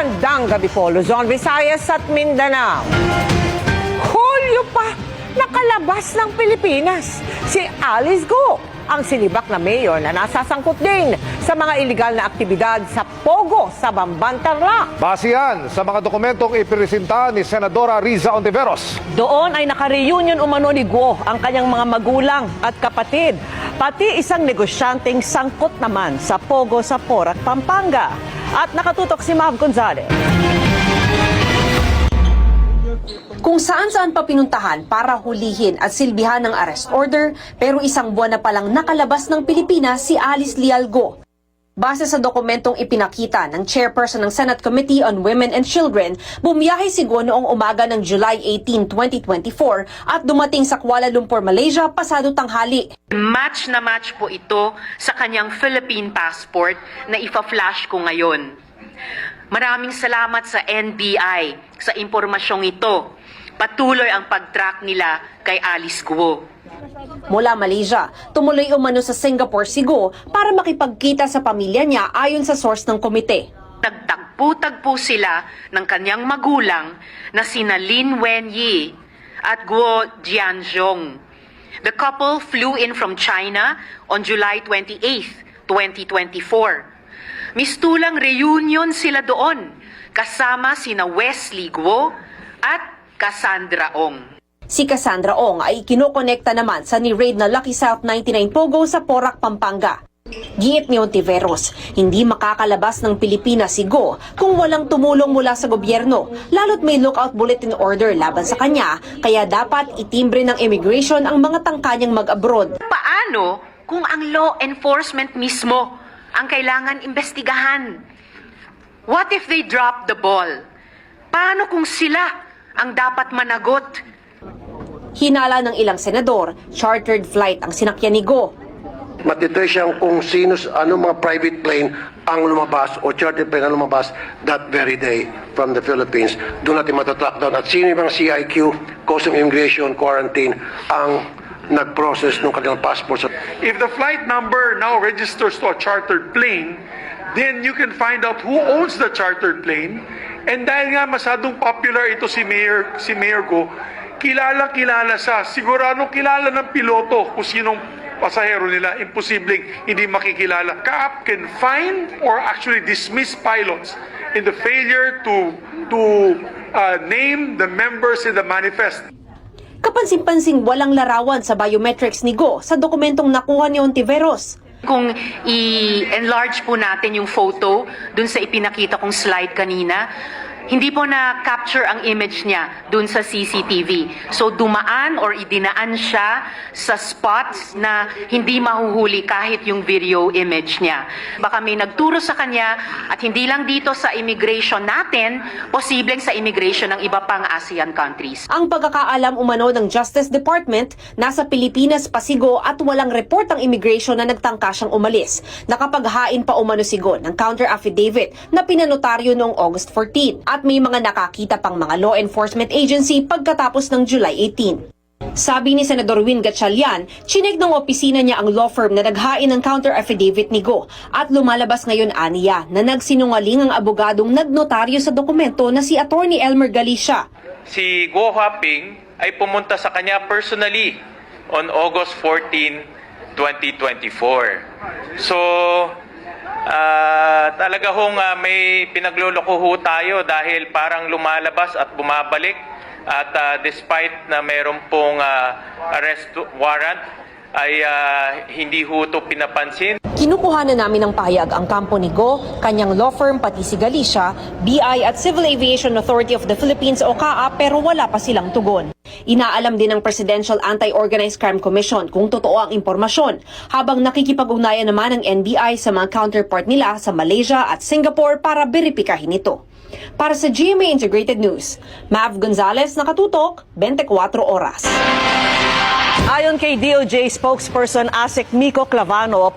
Magandang gabi po, Luzon, Visayas at Mindanao. Hulyo pa, nakalabas ng Pilipinas si Alice Guo, ang sinibak na mayor na nasasangkot din sa mga iligal na aktibidad sa Pogo sa Bamban, Tarlac. Base yan sa mga dokumentong ipresenta ni Senadora Riza Ontiveros. Doon ay naka-reunion umano ni Guo ang kanyang mga magulang at kapatid, pati isang negosyanteng sangkot naman sa Pogo sa Porac, Pampanga. At nakatutok si Mav Gonzalez. Kung saan-saan pa pinuntahan para hulihin at silbihan ng arrest order, pero isang buwan na palang nakalabas ng Pilipinas si Alice Leal Guo. Base sa dokumentong ipinakita ng chairperson ng Senate Committee on Women and Children, bumiyahe si Guo noong umaga ng July 18, 2024 at dumating sa Kuala Lumpur, Malaysia pasado tanghali. Match na match po ito sa kanyang Philippine passport na ipa-flash ko ngayon. Maraming salamat sa NBI sa impormasyong ito. Patuloy ang pag-track nila kay Alice Guo. Mula Malaysia, tumuloy umano sa Singapore si Guo para makipagkita sa pamilya niya ayon sa source ng komite. Nagtagpo-tagpo sila ng kanyang magulang na sina Lin Wenyi at Guo Jianzhong. The couple flew in from China on July 28, 2024. Mistulang reunion sila doon kasama sina Wesley Guo at Cassandra Ong. Si Cassandra Ong ay kinokonekta naman sa ni-raid na Lucky South 99 Pogo sa Porac, Pampanga. Giit ni Ontiveros, hindi makakalabas ng Pilipinas si Guo kung walang tumulong mula sa gobyerno, lalo't may lookout bulletin order laban sa kanya, kaya dapat itimbre ng immigration ang mga tangkanyang mag-abroad. Paano kung ang law enforcement mismo ang kailangan imbestigahan? What if they drop the ball? Paano kung sila ang dapat managot? Hinala ng ilang senador, chartered flight ang sinakyan ni Guo. Matitrace siyang kung sino, anong mga private plane ang lumabas o chartered plane ang lumabas that very day from the Philippines. Doon natin matatrack down. At sino yung mga CIQ, Customs Immigration, Quarantine, ang nag-process ng kanilang passports. If the flight number now registers to a chartered plane, then you can find out who owns the chartered plane. And dahil nga masyadong popular ito si Mayor Guo, kilala siya. Siguradong kilala ng piloto kung sinong pasahero nila. Imposibleng hindi makikilala. CAAP can fine or actually dismiss pilots in the failure to name the members in the manifest. Kapansin-pansing walang larawan sa biometrics ni Guo sa dokumentong nakuha ni Ontiveros. Kung i-enlarge po natin yung photo dun sa ipinakita kong slide kanina, hindi po na-capture ang image niya dun sa CCTV. So dumaan or idinaan siya sa spots na hindi mahuhuli kahit yung video image niya. Baka may nagturo sa kanya at hindi lang dito sa immigration natin, posibleng sa immigration ng iba pang ASEAN countries. Ang pagkakaalam umano ng Justice Department, nasa Pilipinas pa si Guo at walang report ang immigration na nagtangka siyang umalis. Nakapaghain pa umano si Guo ng counter affidavit na pinanotaryo noong August 14 at may mga nakakita pang mga law enforcement agency pagkatapos ng July 18. Sabi ni Senador Win Gatchalian, chinek ng opisina niya ang law firm na naghain ng counter affidavit ni Guo at lumalabas ngayon aniya na nagsinungaling ang abogadong nagnotaryo sa dokumento na si Attorney Elmer Galicia. Si Guo Huaping ay pumunta sa kanya personally on August 14, 2024. So, talaga hong may pinagloloko ho tayo dahil parang lumalabas at bumabalik at despite na meron pong arrest warrant ay hindi ho ito pinapansin. Kinukuha na namin ng pahayag ang kampo ni Guo, kanyang law firm pati si Galicia, BI at Civil Aviation Authority of the Philippines o CAA pero wala pa silang tugon. Inaalam din ng Presidential Anti-Organized Crime Commission kung totoo ang impormasyon, habang nakikipag-ugnayan naman ng NBI sa mga counterpart nila sa Malaysia at Singapore para beripikahin ito. Para sa GMA Integrated News, Mav Gonzalez, nakatutok, 24 oras. Ayon kay DOJ spokesperson Asek Miko Clavano,